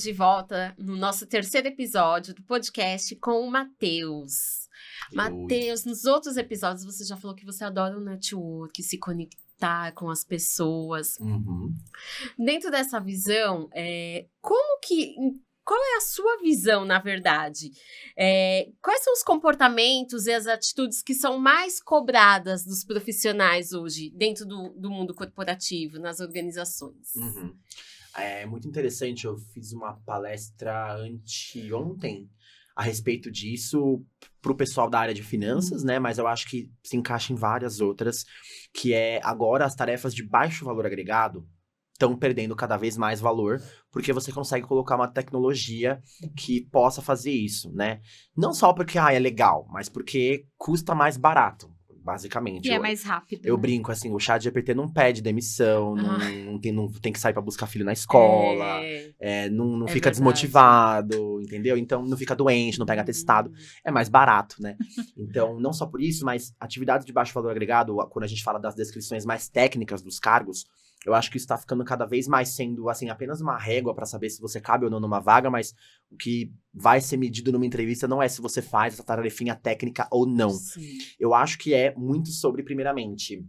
de volta no nosso terceiro episódio do podcast com o Matheus. Matheus, nos outros episódios você já falou que você adora o network, se conectar com as pessoas. Dentro dessa visão, qual é a sua visão, na verdade? Quais são os comportamentos e as atitudes que são mais cobradas dos profissionais hoje, dentro do mundo corporativo, nas organizações? É muito interessante, eu fiz uma palestra anteontem a respeito disso pro pessoal da área de finanças, né? Mas eu acho que se encaixa em várias outras, que é agora as tarefas de baixo valor agregado estão perdendo cada vez mais valor, porque você consegue colocar uma tecnologia que possa fazer isso, né? Não só porque é legal, mas porque custa mais barato, basicamente. E é mais rápido. Eu brinco assim, o ChatGPT não pede demissão, não tem que sair pra buscar filho na escola, não fica desmotivado, entendeu? Então não fica doente, não pega atestado, é mais barato, né? Então, não só por isso, mas atividades de baixo valor agregado, quando a gente fala das descrições mais técnicas dos cargos, eu acho que isso tá ficando cada vez mais sendo, assim, apenas uma régua pra saber se você cabe ou não numa vaga, mas o que vai ser medido numa entrevista não é se você faz essa tarefinha técnica ou não. Sim. Eu acho que é muito sobre, primeiramente,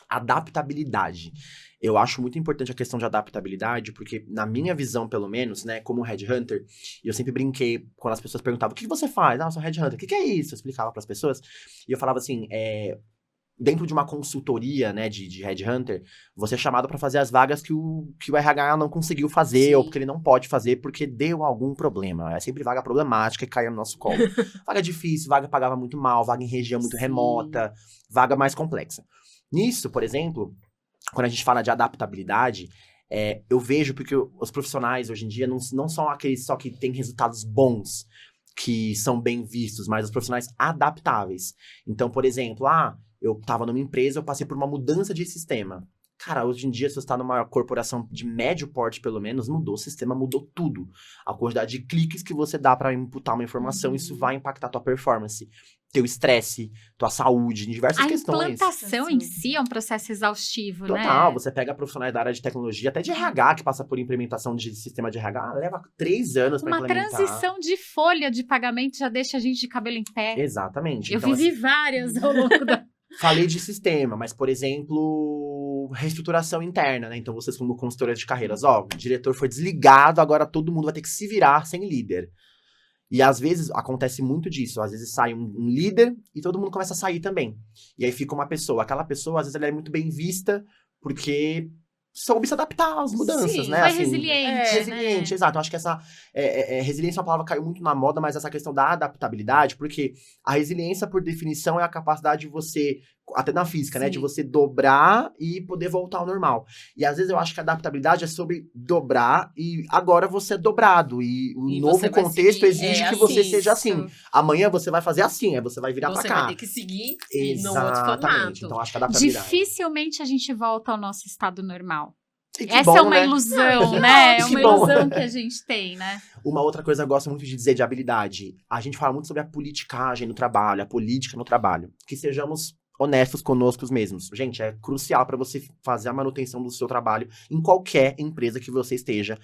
adaptabilidade. Eu acho muito importante a questão de adaptabilidade, porque na minha visão, pelo menos, né, como headhunter, eu sempre brinquei quando as pessoas perguntavam, o que você faz? Eu sou headhunter, o que é isso? Eu explicava pras pessoas, e eu falava assim, dentro de uma consultoria, né, de headhunter, você é chamado para fazer as vagas que o RH não conseguiu fazer, ou porque ele não pode fazer, porque deu algum problema. É sempre vaga problemática e caia no nosso colo. Vaga difícil, vaga pagava muito mal, vaga em região muito remota, vaga mais complexa. Nisso, por exemplo, quando a gente fala de adaptabilidade, eu vejo porque os profissionais hoje em dia não são aqueles só que têm resultados bons, que são bem vistos, mas os profissionais adaptáveis. Então, por exemplo, eu tava numa empresa, eu passei por uma mudança de sistema. Cara, hoje em dia, se você tá numa corporação de médio porte, pelo menos, mudou o sistema, mudou tudo. A quantidade de cliques que você dá pra imputar uma informação, isso vai impactar tua performance, teu estresse, tua saúde, em diversas questões. A implantação em si é um processo exaustivo, né? Total, você pega profissionais da área de tecnologia, até de RH, que passa por implementação de sistema de RH, leva 3 anos pra implementar. Uma transição de folha de pagamento já deixa a gente de cabelo em pé. Exatamente. Eu então, vivi várias ao longo da... Falei de sistema, mas, por exemplo, reestruturação interna, né? Então, vocês como consultora de carreiras, o diretor foi desligado, agora todo mundo vai ter que se virar sem líder. E, às vezes, acontece muito disso. Às vezes, sai um líder e todo mundo começa a sair também. E aí, fica uma pessoa. Aquela pessoa, às vezes, ela é muito bem vista porque soube se adaptar às mudanças, né? Foi assim, resiliente. Resiliente, exato. Eu acho que essa resiliência é uma palavra que caiu muito na moda, mas essa questão da adaptabilidade, porque a resiliência, por definição, é a capacidade de você, até na física, né? De você dobrar e poder voltar ao normal. E às vezes eu acho que a adaptabilidade é sobre dobrar e agora você é dobrado. E o novo contexto exige que você seja assim. Amanhã você vai fazer assim, aí você vai virar pra cá. Você vai ter que seguir no outro Exatamente. formato. Então acho que a adaptabilidade. Dificilmente a gente volta ao nosso estado normal. Essa é uma ilusão, né? É uma ilusão que a gente tem, né? Uma outra coisa que eu gosto muito de dizer de habilidade. A gente fala muito sobre a politicagem no trabalho, a política no trabalho. Que sejamos honestos conosco mesmos. Gente, é crucial para você fazer a manutenção do seu trabalho em qualquer empresa que você esteja.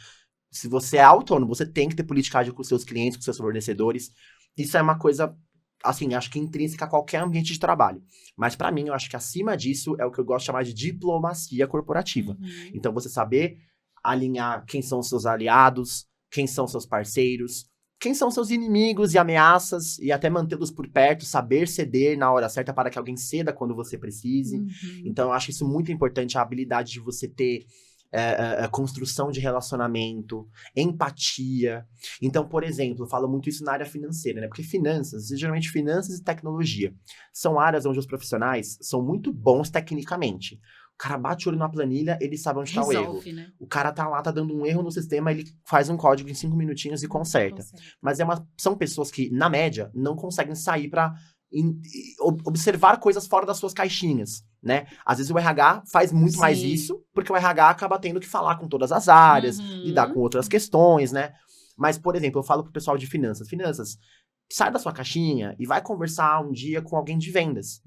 Se você é autônomo, você tem que ter politicagem com seus clientes, com seus fornecedores. Isso é uma coisa, assim, acho que intrínseca a qualquer ambiente de trabalho. Mas pra mim, eu acho que acima disso é o que eu gosto de chamar de diplomacia corporativa. Então, você saber alinhar quem são os seus aliados, quem são seus parceiros, quem são seus inimigos e ameaças, e até mantê-los por perto, saber ceder na hora certa para que alguém ceda quando você precise. Então, eu acho isso muito importante, a habilidade de você ter construção de relacionamento, empatia. Então, por exemplo, eu falo muito isso na área financeira, né? Porque finanças, geralmente finanças e tecnologia, são áreas onde os profissionais são muito bons tecnicamente. O cara bate o olho na planilha, ele sabe onde está o erro. Né? O cara tá lá, tá dando um erro no sistema, ele faz um código em 5 minutinhos e conserta. Mas são pessoas que, na média, não conseguem sair para observar coisas fora das suas caixinhas, né? Às vezes o RH faz muito mais isso, porque o RH acaba tendo que falar com todas as áreas, lidar com outras questões, né? Mas, por exemplo, eu falo pro pessoal de finanças, sai da sua caixinha e vai conversar um dia com alguém de vendas.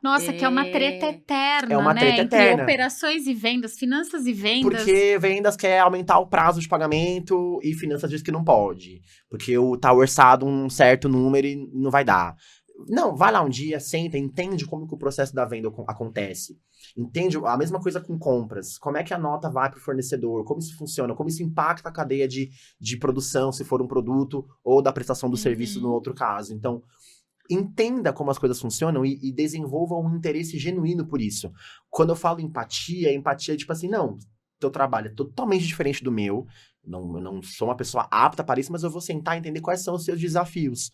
Nossa, que é uma treta eterna, É uma né? treta Entre eterna. operações e vendas, finanças e vendas. Porque vendas quer aumentar o prazo de pagamento e finanças diz que não pode. Porque tá orçado um certo número e não vai dar. Não, vai lá um dia, senta, entende como que o processo da venda acontece. Entende a mesma coisa com compras. Como é que a nota vai para o fornecedor, como isso funciona, como isso impacta a cadeia de produção, se for um produto, ou da prestação do serviço no outro caso. Então, entenda como as coisas funcionam e desenvolva um interesse genuíno por isso. Quando eu falo empatia é tipo assim, não, teu trabalho é totalmente diferente do meu, eu não sou uma pessoa apta para isso, mas eu vou sentar e entender quais são os seus desafios.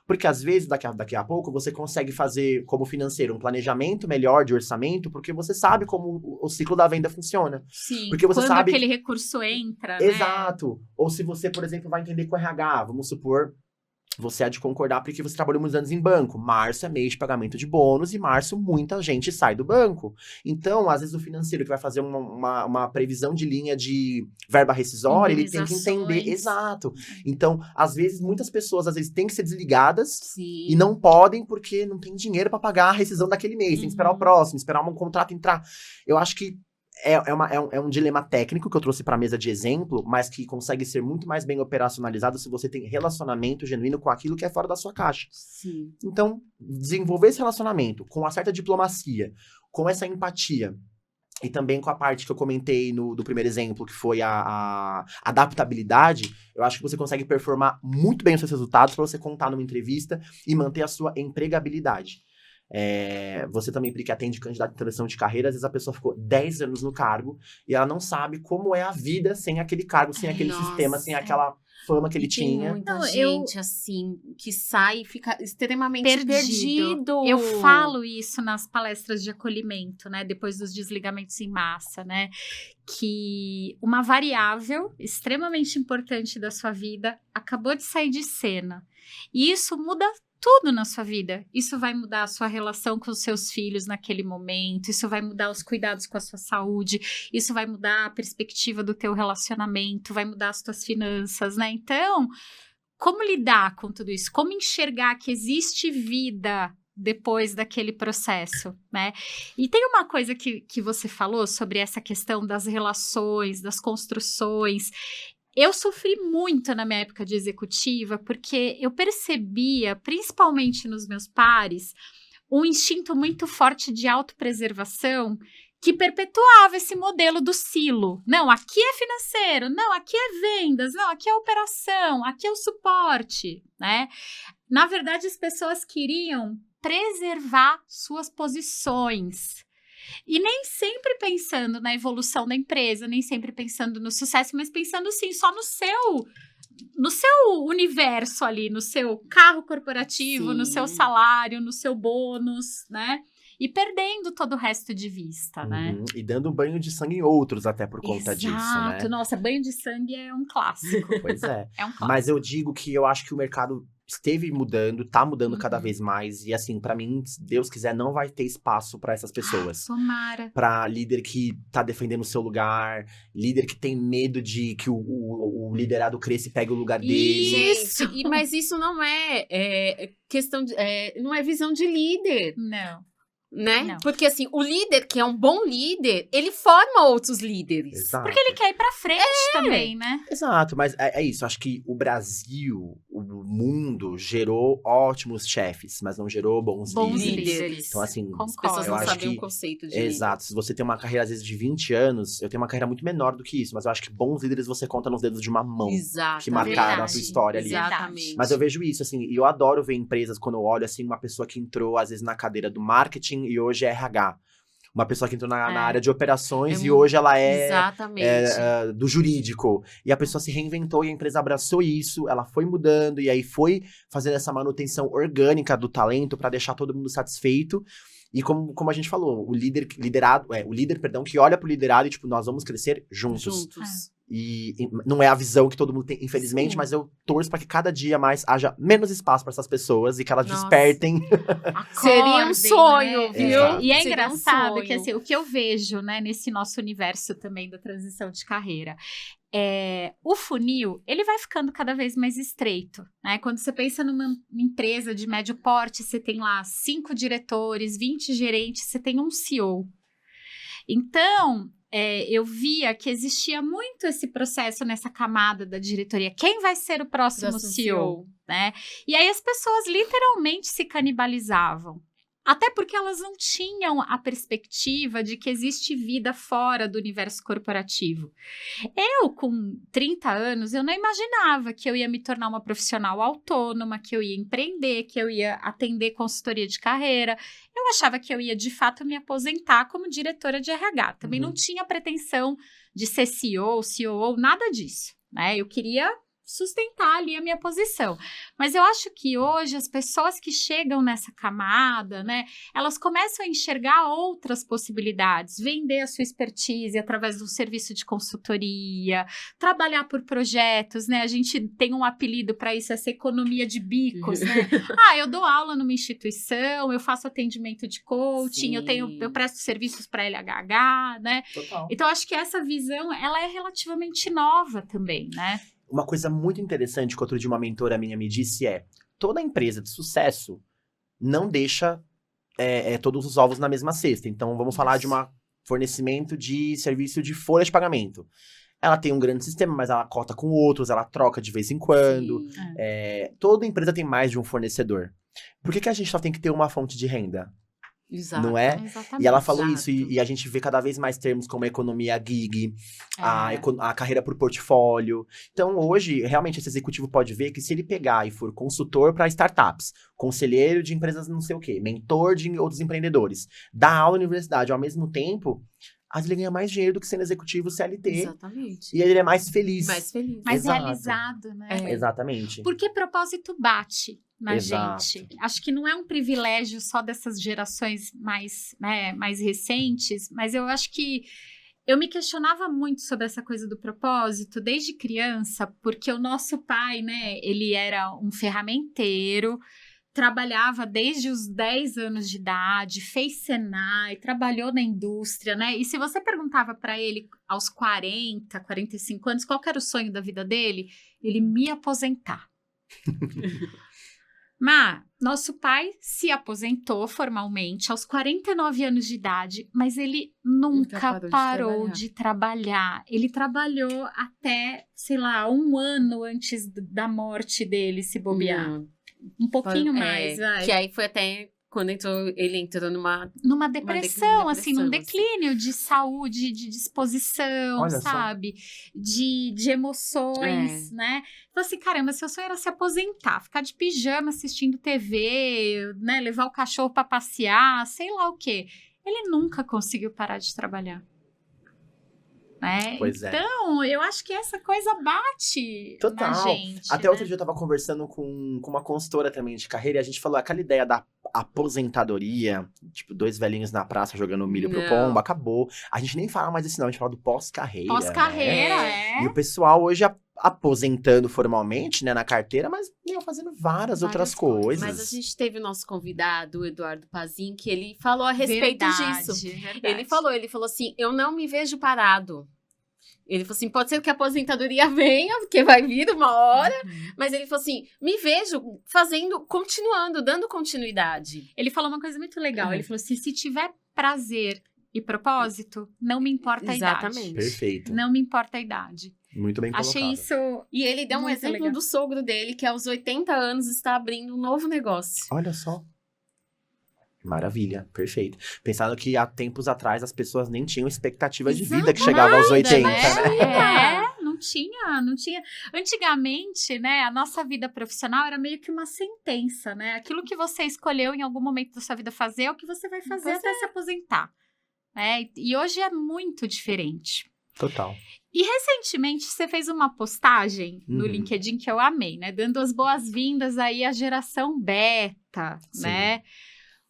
Porque às vezes, daqui a pouco, você consegue fazer, como financeiro, um planejamento melhor de orçamento, porque você sabe como o ciclo da venda funciona. Sim, Porque você quando sabe... aquele recurso entra, né? Exato. Ou se você, por exemplo, vai entender com o RH, vamos supor... Você há de concordar porque você trabalhou muitos anos em banco. Março é mês de pagamento de bônus e março muita gente sai do banco. Então, às vezes, o financeiro que vai fazer uma previsão de linha de verba rescisória, ele tem que entender. Exato. Então, às vezes, muitas pessoas às vezes têm que ser desligadas e não podem porque não tem dinheiro para pagar a rescisão daquele mês. Tem que esperar o próximo, esperar um contrato entrar. Eu acho que é um dilema técnico que eu trouxe para a mesa de exemplo, mas que consegue ser muito mais bem operacionalizado se você tem relacionamento genuíno com aquilo que é fora da sua caixa. Sim. Então, desenvolver esse relacionamento com uma certa diplomacia, com essa empatia, e também com a parte que eu comentei do primeiro exemplo, que foi a adaptabilidade, eu acho que você consegue performar muito bem os seus resultados para você contar numa entrevista e manter a sua empregabilidade. Você também, porque atende candidato de transição de carreira, às vezes a pessoa ficou 10 anos no cargo e ela não sabe como é a vida sem aquele cargo, sem aquele sistema, sem aquela fama que ele tinha. Tem muita gente, assim, que sai e fica extremamente perdido. Eu falo isso nas palestras de acolhimento, né? Depois dos desligamentos em massa, né? Que uma variável extremamente importante da sua vida acabou de sair de cena. E isso muda tudo na sua vida. Isso vai mudar a sua relação com os seus filhos naquele momento, isso vai mudar os cuidados com a sua saúde, isso vai mudar a perspectiva do teu relacionamento, vai mudar as tuas finanças, né? Então, como lidar com tudo isso? Como enxergar que existe vida depois daquele processo, né? E tem uma coisa que você falou sobre essa questão das relações, das construções. Eu sofri muito na minha época de executiva, porque eu percebia, principalmente nos meus pares, um instinto muito forte de autopreservação que perpetuava esse modelo do silo. Não, aqui é financeiro, não, aqui é vendas, não, aqui é operação, aqui é o suporte, né? Na verdade, as pessoas queriam preservar suas posições. E nem sempre pensando na evolução da empresa, nem sempre pensando no sucesso, mas pensando, sim, só no seu universo ali, no seu carro corporativo, no seu salário, no seu bônus, né? E perdendo todo o resto de vista, né? E dando um banho de sangue em outros até por conta disso, né? Exato, nossa, banho de sangue é um clássico. Pois é. É um clássico. Mas eu digo que eu acho que o mercado esteve mudando, tá mudando cada vez mais. E assim, pra mim, se Deus quiser, não vai ter espaço pra essas pessoas. Tomara. Pra líder que tá defendendo o seu lugar, líder que tem medo de que o liderado cresça e pegue o lugar dele. Isso! Mas isso não é questão de... não é visão de líder. Não. Né? Não. Porque assim, o líder, que é um bom líder, ele forma outros líderes. Exato. Porque ele quer ir pra frente também, né? Exato, mas é isso. Acho que o Brasil, o mundo, gerou ótimos chefes, mas não gerou bons líderes. Então, assim, as pessoas eu não acho sabem que... o conceito de Exato. Se você tem uma carreira, às vezes, de 20 anos, eu tenho uma carreira muito menor do que isso, mas eu acho que bons líderes você conta nos dedos de uma mão. Exato. Que marcaram a sua história ali. Exatamente. Mas eu vejo isso, assim, e eu adoro ver empresas, quando eu olho, assim, uma pessoa que entrou, às vezes, na cadeira do marketing e hoje é RH. Uma pessoa que entrou na área de operações e hoje ela é do jurídico. E a pessoa se reinventou e a empresa abraçou isso, ela foi mudando e aí foi fazendo essa manutenção orgânica do talento para deixar todo mundo satisfeito. E como a gente falou, o líder que olha pro liderado e tipo, nós vamos crescer juntos. E não é a visão que todo mundo tem, infelizmente, Sim. mas eu torço para que cada dia mais haja menos espaço para essas pessoas e que elas despertem. Seria um sonho, né? viu? E é Seria engraçado um sonho. que assim, o que eu vejo, né, nesse nosso universo também da transição de carreira o funil, ele vai ficando cada vez mais estreito, né? Quando você pensa numa empresa de médio porte, você tem lá 5 diretores, 20 gerentes, você tem um CEO. Então, eu via que existia muito esse processo nessa camada da diretoria. Quem vai ser o próximo CEO, né? E aí as pessoas literalmente se canibalizavam. Até porque elas não tinham a perspectiva de que existe vida fora do universo corporativo. Eu, com 30 anos, eu não imaginava que eu ia me tornar uma profissional autônoma, que eu ia empreender, que eu ia atender consultoria de carreira. Eu achava que eu ia, de fato, me aposentar como diretora de RH. Também não tinha pretensão de ser CEO, COO, nada disso, né? Eu queria sustentar ali a minha posição. Mas eu acho que hoje as pessoas que chegam nessa camada, né, elas começam a enxergar outras possibilidades, vender a sua expertise através do serviço de consultoria, trabalhar por projetos, né, a gente tem um apelido para isso, essa economia de bicos, né, eu dou aula numa instituição, eu faço atendimento de coaching, eu presto serviços para LHH, né. Total. Então acho que essa visão, ela é relativamente nova também, né. Uma coisa muito interessante que outro dia uma mentora minha me disse toda empresa de sucesso não deixa todos os ovos na mesma cesta. Então, vamos falar de um fornecimento de serviço de folha de pagamento. Ela tem um grande sistema, mas ela cota com outros, ela troca de vez em quando. Toda empresa tem mais de um fornecedor. Por que a gente só tem que ter uma fonte de renda? Exato. Não é? Exatamente. E ela falou isso, e a gente vê cada vez mais termos como a economia gig, a carreira por portfólio. Então, hoje, realmente, esse executivo pode ver que se ele pegar e for consultor para startups, conselheiro de empresas não sei o quê, mentor de outros empreendedores, dar aula na universidade ao mesmo tempo, às vezes ele ganha mais dinheiro do que sendo executivo CLT. Exatamente. E ele é mais feliz. Mais feliz. Mais Exato. realizado, né? Exatamente. Porque propósito bate na Exato. gente. Acho que não é um privilégio só dessas gerações mais recentes, mas eu acho que eu me questionava muito sobre essa coisa do propósito desde criança, porque o nosso pai, né, ele era um ferramenteiro, trabalhava desde os 10 anos de idade, fez Senai, trabalhou na indústria, né? E se você perguntava para ele aos 40, 45 anos, qual era o sonho da vida dele? Ele me aposentar. Mas nosso pai se aposentou formalmente aos 49 anos de idade, mas ele nunca parou de trabalhar. Ele trabalhou até, sei lá, 1 ano antes da morte dele, se bobear. Um pouquinho mais, vai. Que aí foi até quando ele entrou numa depressão, assim, num declínio de saúde, de disposição, olha sabe? De emoções, né? Então, assim, caramba, seu sonho era se aposentar, ficar de pijama assistindo TV, né? Levar o cachorro pra passear, sei lá o quê. Ele nunca conseguiu parar de trabalhar. Né? Pois então, eu acho que essa coisa bate total. Na gente. Até outro dia eu tava conversando com uma consultora também de carreira e a gente falou aquela ideia da aposentadoria, tipo, 2 velhinhos na praça jogando milho pro pombo, acabou. A gente nem fala mais desse não, a gente fala do pós-carreira. Pós-carreira, E o pessoal hoje aposentando formalmente, né, na carteira, mas fazendo várias outras coisas. Mas a gente teve o nosso convidado, o Eduardo Pazin, que ele falou a respeito disso. Verdade. Ele falou assim, eu não me vejo parado. Ele falou assim, pode ser que a aposentadoria venha, porque vai vir uma hora, mas ele falou assim, me vejo continuando, dando continuidade. Ele falou uma coisa muito legal, ele falou assim, se tiver prazer e propósito, não me importa a idade. Exatamente. Perfeito. Não me importa a idade. Muito bem colocado. Achei isso. E ele deu um muito exemplo legal. do sogro dele, que aos 80 anos está abrindo um novo negócio. Olha só. Maravilha, perfeito. Pensando que há tempos atrás as pessoas nem tinham expectativa de vida que chegava aos 80, né? Não tinha. Antigamente, né, a nossa vida profissional era meio que uma sentença, né? Aquilo que você escolheu em algum momento da sua vida fazer é o que você vai fazer até se aposentar. Né? E hoje é muito diferente. Total. E recentemente você fez uma postagem no LinkedIn que eu amei, né? Dando as boas-vindas aí à geração beta, Sim. né?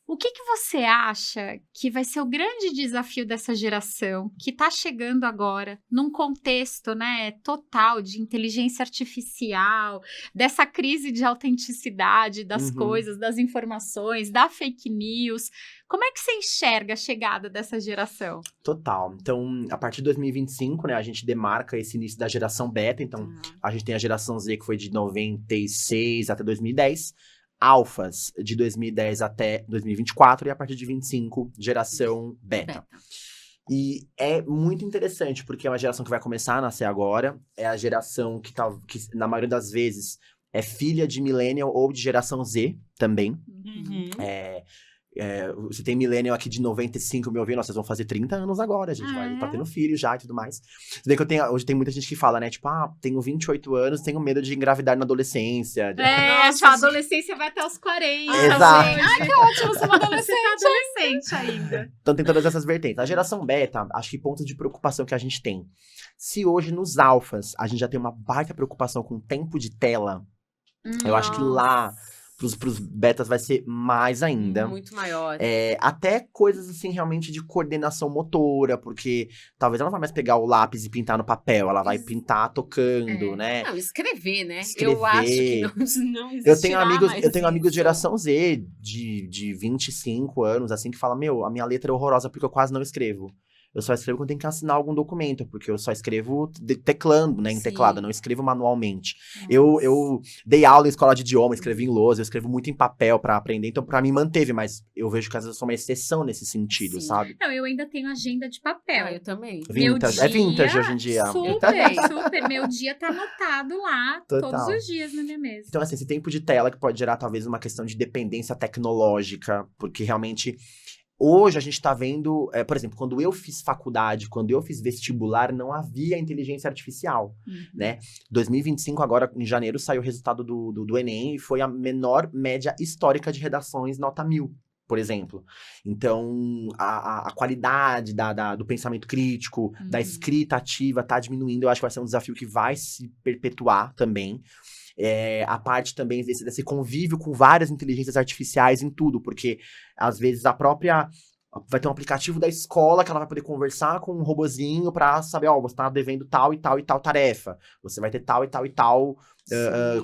O que você acha que vai ser o grande desafio dessa geração que está chegando agora num contexto, né, total de inteligência artificial, dessa crise de autenticidade das coisas, das informações, da fake news? Como é que você enxerga a chegada dessa geração? Total. Então, a partir de 2025, né, a gente demarca esse início da geração beta. Então, a gente tem a geração Z, que foi de 96 até 2010. Alfas, de 2010 até 2024. E a partir de 25, geração beta. E é muito interessante, porque é uma geração que vai começar a nascer agora. É a geração que na maioria das vezes, é filha de millennial ou de geração Z também. Você tem millennial aqui de 95 me ouvindo, vocês vão fazer 30 anos agora, a gente vai estar tendo filho já e tudo mais. Você vê que hoje tem muita gente que fala, né, tipo, tenho 28 anos, tenho medo de engravidar na adolescência. Nossa, a adolescência vai até os 40. Exato. Gente. Ai, que ótimo, você é uma adolescente. Você tá adolescente ainda. Então tem todas essas vertentes. A geração beta, acho que pontos de preocupação que a gente tem. Se hoje nos alfas a gente já tem uma baita preocupação com tempo de tela, eu acho que lá pros betas vai ser mais ainda. Muito maior. Até coisas, assim, realmente de coordenação motora, porque talvez ela não vai mais pegar o lápis e pintar no papel, ela vai pintar tocando, né? Não, escrever, né? Escrever. Eu acho que não existe. Eu tenho amigos de geração Z, de 25 anos, assim, que falam, a minha letra é horrorosa porque eu quase não escrevo. Eu só escrevo quando tenho que assinar algum documento, porque eu só escrevo teclando, né, em teclado, eu não escrevo manualmente. Eu dei aula em escola de idioma, escrevi em lousa, eu escrevo muito em papel pra aprender, então pra mim manteve, mas eu vejo que às vezes eu sou uma exceção nesse sentido, sabe? Não, eu ainda tenho agenda de papel. Eu também. Vintage, é vintage hoje em dia. Super, meu dia tá anotado lá, Total. todos os dias na minha mesa. Então, assim, esse tempo de tela que pode gerar talvez uma questão de dependência tecnológica, porque realmente... Hoje a gente tá vendo, por exemplo, quando eu fiz faculdade, quando eu fiz vestibular, não havia inteligência artificial, né? 2025, agora em janeiro, saiu o resultado do Enem e foi a menor média histórica de redações nota 1000, por exemplo. Então, a qualidade do pensamento crítico, da escrita ativa tá diminuindo. Eu acho que vai ser um desafio que vai se perpetuar também. A parte também desse convívio com várias inteligências artificiais em tudo, porque às vezes a própria vai ter um aplicativo da escola que ela vai poder conversar com um robozinho pra saber, você tá devendo tal e tal e tal tarefa, você vai ter tal e tal e tal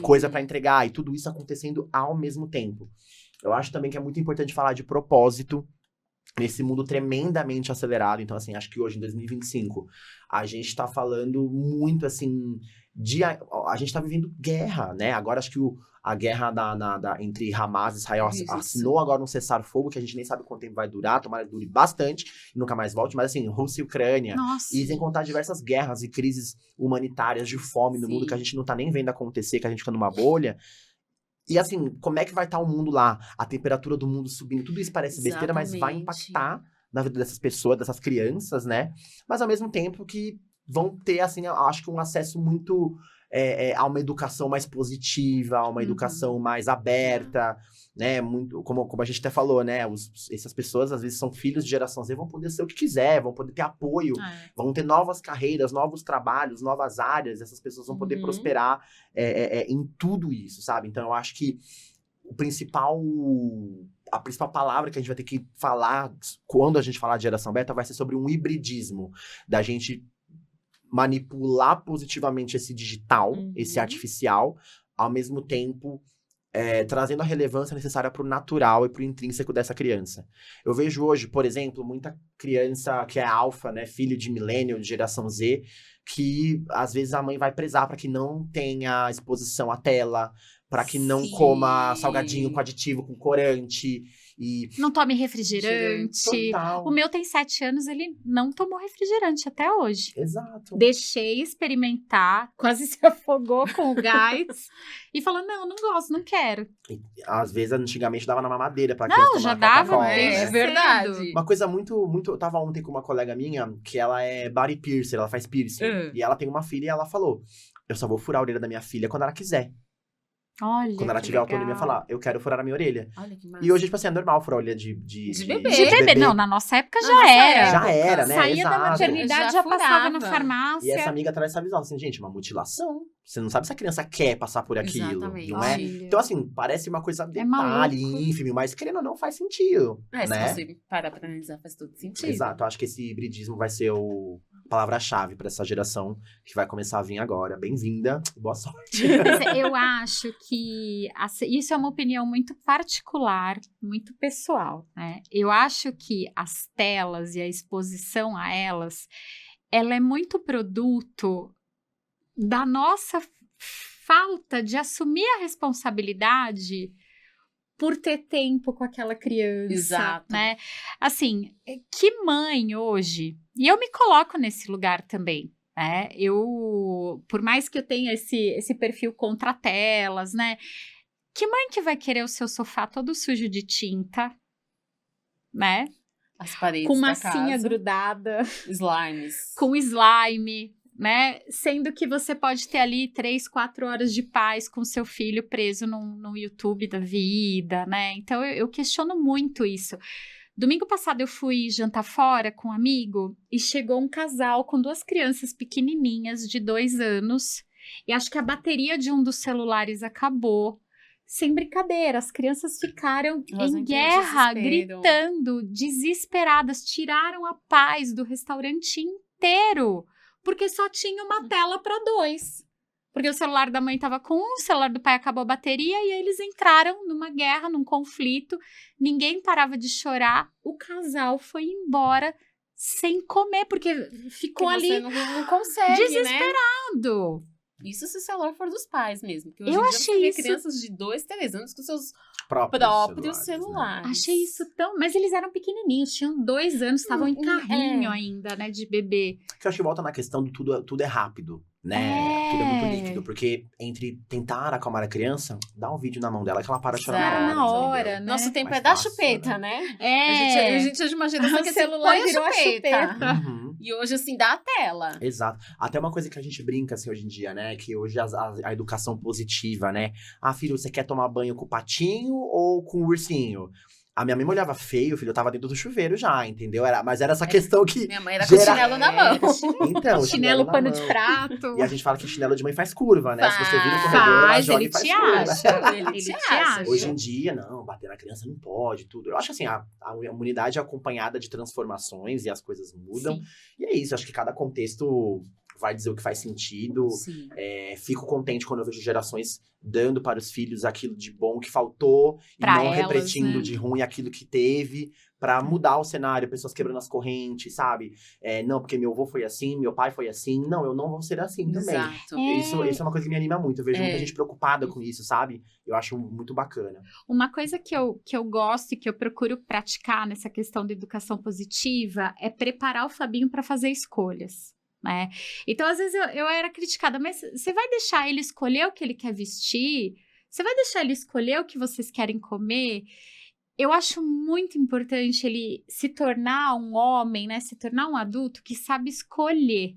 coisa pra entregar, e tudo isso acontecendo ao mesmo tempo. Eu acho também que é muito importante falar de propósito nesse mundo tremendamente acelerado. Então, assim, acho que hoje, em 2025, a gente tá falando muito, assim, a gente tá vivendo guerra, né? Agora, acho que a guerra entre Hamas e Israel assinou agora um cessar-fogo, que a gente nem sabe quanto tempo vai durar, tomara que dure bastante e nunca mais volte, mas, assim, Rússia e Ucrânia, e sem contar diversas guerras e crises humanitárias de fome no mundo que a gente não tá nem vendo acontecer, que a gente fica numa bolha. E assim, como é que vai estar o mundo lá? A temperatura do mundo subindo, tudo isso parece besteira, mas vai impactar na vida dessas pessoas, dessas crianças, né? Mas ao mesmo tempo que vão ter, assim, acho que um acesso muito a uma educação mais positiva, a uma educação mais aberta, né? Muito, como a gente até falou, né? Essas pessoas, às vezes, são filhos de geração Z, vão poder ser o que quiser, vão poder ter apoio, vão ter novas carreiras, novos trabalhos, novas áreas, essas pessoas vão poder prosperar em tudo isso, sabe? Então, eu acho que a principal palavra que a gente vai ter que falar quando a gente falar de geração beta vai ser sobre um hibridismo, da gente manipular positivamente esse digital, esse artificial, ao mesmo tempo trazendo a relevância necessária para o natural e para o intrínseco dessa criança. Eu vejo hoje, por exemplo, muita criança que é alfa, né, filho de millennial, de geração Z, que às vezes a mãe vai prezar para que não tenha exposição à tela, para que não coma salgadinho com aditivo, com corante. Não tome refrigerante. Total. O meu tem 7 anos, ele não tomou refrigerante até hoje. Exato. Deixei experimentar, quase se afogou com o gás e falou, não gosto, não quero. Às vezes, antigamente, dava na mamadeira pra criança tomar Coca-Cola. É verdade. Uma coisa muito... Eu tava ontem com uma colega minha, que ela é body piercer, ela faz piercing. E ela tem uma filha e ela falou, eu só vou furar a orelha da minha filha quando ela quiser. Olha, Quando ela que tiver legal. autonomia, falar, eu quero furar a minha orelha. Olha que massa. E hoje, tipo assim, é normal furar a orelha de bebê. De bebê, não, na nossa época Na já nossa era. época. Já era, né? Saía da Exato. maternidade, Já já passava na furava. farmácia. E essa amiga traz essa visão, assim, gente, uma mutilação. Você não sabe se a criança quer passar por aquilo, Exatamente. não é? Olha. Então, assim, parece uma coisa detalhe, maluco. ínfimo, mas querendo ou não, faz sentido, Se né? você parar pra analisar, faz todo sentido. Exato, eu acho que esse hibridismo vai ser a palavra-chave para essa geração que vai começar a vir agora. Bem-vinda, boa sorte. Mas eu acho que isso é uma opinião muito particular, muito pessoal, né? Eu acho que as telas e a exposição a elas, ela é muito produto da nossa falta de assumir a responsabilidade por ter tempo com aquela criança, Exato. né? Assim, que mãe hoje, e eu me coloco nesse lugar também, né? Por mais que eu tenha esse perfil contra telas, né? Que mãe que vai querer o seu sofá todo sujo de tinta, né? As paredes Com da massinha casa, grudada, slimes. com slime, né? Sendo que você pode ter ali 3, 4 horas de paz com seu filho preso no YouTube da vida, né? Então, eu questiono muito isso. Domingo passado eu fui jantar fora com um amigo e chegou um casal com 2 crianças pequenininhas de 2 anos e acho que a bateria de um dos celulares acabou. Sem brincadeira, as crianças ficaram Elas em entram em guerra, desespero. gritando, desesperadas, tiraram a paz do restaurante inteiro, porque só tinha uma tela para 2. Porque o celular da mãe estava com um, o celular do pai acabou a bateria e aí eles entraram numa guerra, num conflito. Ninguém parava de chorar. O casal foi embora sem comer, porque ficou Que você ali não consegue, né? desesperado. Isso se o celular for dos pais mesmo. Porque hoje Eu em dia achei você vê isso- crianças de 2, 3 anos com seus Próprios próprios celulares, né? celulares. Achei isso tão... Mas eles eram pequenininhos, tinham 2 anos, estavam em carrinho é. ainda, né, de bebê. Que eu acho que volta na questão do tudo é rápido, né? Tudo é muito líquido. Porque entre tentar acalmar a criança, dá um vídeo na mão dela que ela para de chorar. Para na hora, entendeu? né? Nosso tempo Mais é da fácil, chupeta, né? É, A gente hoje imagina O que esse celular celular virou a chupeta. Uhum. E hoje, assim, dá a tela. Exato. Até uma coisa que a gente brinca, assim, hoje em dia, né? Que hoje a educação positiva, né? Ah, filho, você quer tomar banho com o patinho ou com o ursinho? A minha mãe me olhava feio, filho, eu tava dentro do chuveiro já, entendeu? Mas era essa questão que... Minha mãe era com Gera- chinelo na mão. Então, chinelo, na pano mão. de prato. E a gente fala que chinelo de mãe faz curva, né? Se você vira no Faz, corredor, ela Faz, joga ele e faz te curva. acha. Ele Ele te te acha. acha. Hoje em dia, não, bater na criança não pode, tudo. Eu acho assim, a humanidade é acompanhada de transformações e as coisas mudam. Sim. E é isso, acho que cada contexto vai dizer o que faz sentido. Sim. Fico contente quando eu vejo gerações dando para os filhos aquilo de bom que faltou Pra e não elas, repetindo né? de ruim aquilo que teve pra mudar o cenário, pessoas quebrando as correntes, sabe? Não, porque meu avô foi assim, meu pai foi assim. Não, eu não vou ser assim também. Exato. Isso é uma coisa que me anima muito. Eu vejo É. muita gente preocupada com isso, sabe? Eu acho muito bacana. Uma coisa que eu gosto e que eu procuro praticar nessa questão da educação positiva é preparar o Fabinho para fazer escolhas, né? Então, às vezes, eu era criticada, mas você vai deixar ele escolher o que ele quer vestir? Você vai deixar ele escolher o que vocês querem comer? Eu acho muito importante ele se tornar um homem, né? Se tornar um adulto que sabe escolher.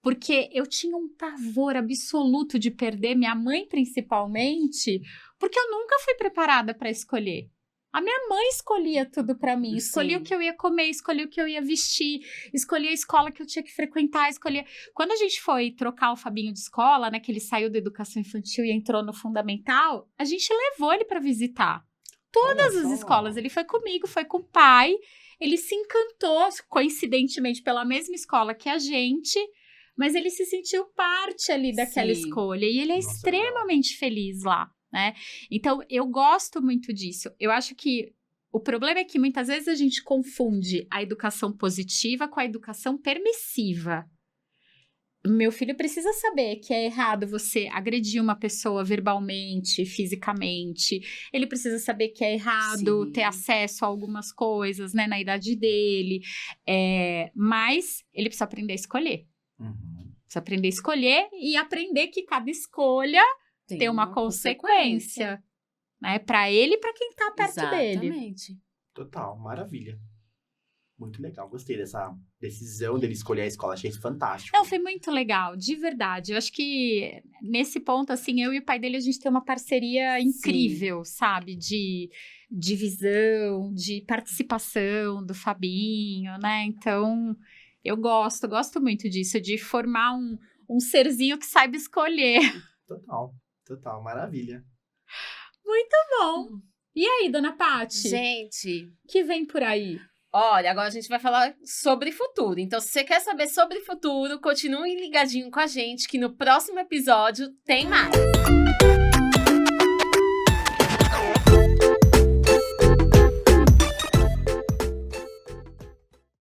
Porque eu tinha um pavor absoluto de perder minha mãe, principalmente, porque eu nunca fui preparada para escolher. A minha mãe escolhia tudo para mim, escolhia Sim. o que eu ia comer, escolhia o que eu ia vestir, escolhia a escola que eu tinha que frequentar, escolhia... Quando a gente foi trocar o Fabinho de escola, né, que ele saiu da educação infantil e entrou no fundamental, a gente levou ele para visitar todas as escolas. Ele foi comigo, foi com o pai, ele se encantou, coincidentemente, pela mesma escola que a gente, mas ele se sentiu parte ali daquela Sim. escolha e ele é Nossa, extremamente feliz lá, né? Então, eu gosto muito disso. Eu acho que o problema é que muitas vezes a gente confunde a educação positiva com a educação permissiva. Meu filho precisa saber que é errado você agredir uma pessoa verbalmente, fisicamente. Ele precisa saber que é errado Sim. ter acesso a algumas coisas, né, na idade dele. Mas ele precisa aprender a escolher. Uhum. Precisa aprender a escolher e aprender que cada escolha tem uma consequência, né? Para ele e para quem tá perto dele. Exatamente. Total, maravilha. Muito legal, gostei dessa decisão dele escolher a escola, achei isso fantástico. Não, foi muito legal, de verdade. Eu acho que nesse ponto, assim, eu e o pai dele, a gente tem uma parceria incrível, sabe? De visão, de participação do Fabinho, né? Então, eu gosto muito disso, de formar um serzinho que saiba escolher. Total, maravilha. Muito bom. E aí, dona Paty? Gente, O que vem por aí? olha, agora a gente vai falar sobre futuro. Então, se você quer saber sobre futuro, continue ligadinho com a gente, que no próximo episódio tem mais.